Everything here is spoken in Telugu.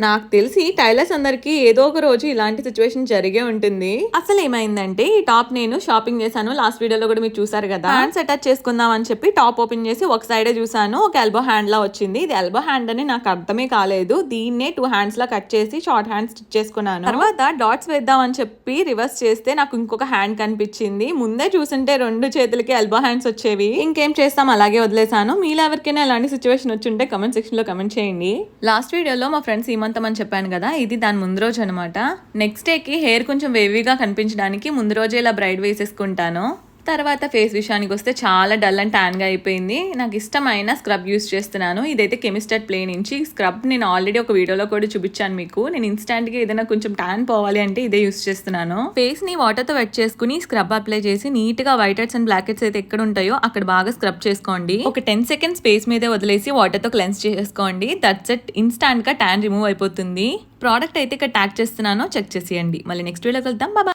నాకు తెలిసి టైలర్స్ అందరికి ఏదో ఒక రోజు ఇలాంటి సిచ్యువేషన్ జరిగే ఉంటుంది. అసలు ఏమైందంటే ఈ టాప్ నేను షాపింగ్ చేశాను, లాస్ట్ వీడియోలో కూడా మీరు చూసారు కదా. హ్యాండ్స్ అటాచ్ చేసుకుందాం అని చెప్పి టాప్ ఓపెన్ చేసి ఒక సైడే చూసాను, ఒక ఎల్బో హ్యాండ్ లా వచ్చింది. ఇది ఎల్బో హ్యాండ్ అని నాకు అర్థమే కాలేదు. దీన్నే 2 హ్యాండ్స్ లా కట్ చేసి షార్ట్ హ్యాండ్ స్టిచ్ చేసుకున్నాను. తర్వాత డాట్స్ వేద్దాం అని చెప్పి రివర్స్ చేస్తే నాకు ఇంకొక హ్యాండ్ కనిపించింది. ముందే చూసుంటే 2 చేతులకి ఎల్బో హ్యాండ్స్ వచ్చేవి. ఇంకేం చేస్తాం, అలాగే వదిలేసాను. మీలో ఎవరికైనా ఇలాంటి సిచ్యువేషన్ వచ్చుంటే కమెంట్ సెక్షన్ లో కమెంట్ చేయండి. లాస్ట్ వీడియోలో మా ఫ్రెండ్స్ అని చెప్పాను కదా, ఇది దాని ముందు రోజు అనమాట. నెక్స్ట్ డేకి హెయిర్ కొంచెం వేవీగా కనిపించడానికి ముందు రోజే ఇలా బ్రైడ్ వేసేసుకుంటాను. తర్వాత ఫేస్ విషయానికి వస్తే చాలా డల్ అండ్ ట్యాన్ గా అయిపోయింది. నాకు ఇష్టమైన స్క్రబ్ యూస్ చేస్తున్నాను. ఇదైతే కెమిస్టర్ ప్లే నుంచి స్క్రబ్. నేను ఆల్రెడీ ఒక వీడియోలో కూడా చూపించాను మీకు. నేను ఇన్స్టాంట్ గా ఏదైనా కొంచెం ట్యాన్ పోవాలి అంటే ఇదే యూస్ చేస్తున్నాను. ఫేస్ ని వాటర్ తో వెట్ చేసుకుని స్క్రబ్ అప్లై చేసి నీట్ గా white heads and black heads అయితే ఎక్కడ ఉంటాయో అక్కడ బాగా స్క్రబ్ చేసుకోండి. ఒక 10 సెకండ్స్ ఫేస్ మీదే వదిలేసి వాటర్ తో క్లెన్స్ చేసుకోండి. దట్స్ ఇట్, ఇన్స్టాంట్ గా ట్యాన్ రిమూవ్ అయిపోతుంది. ప్రోడక్ట్ అయితే ఇక్కడ ట్యాగ్ చేస్తున్నాను, చెక్ చేసేయండి. మళ్ళీ నెక్స్ట్ వీడియోకి వెళ్తాం. బాయ్.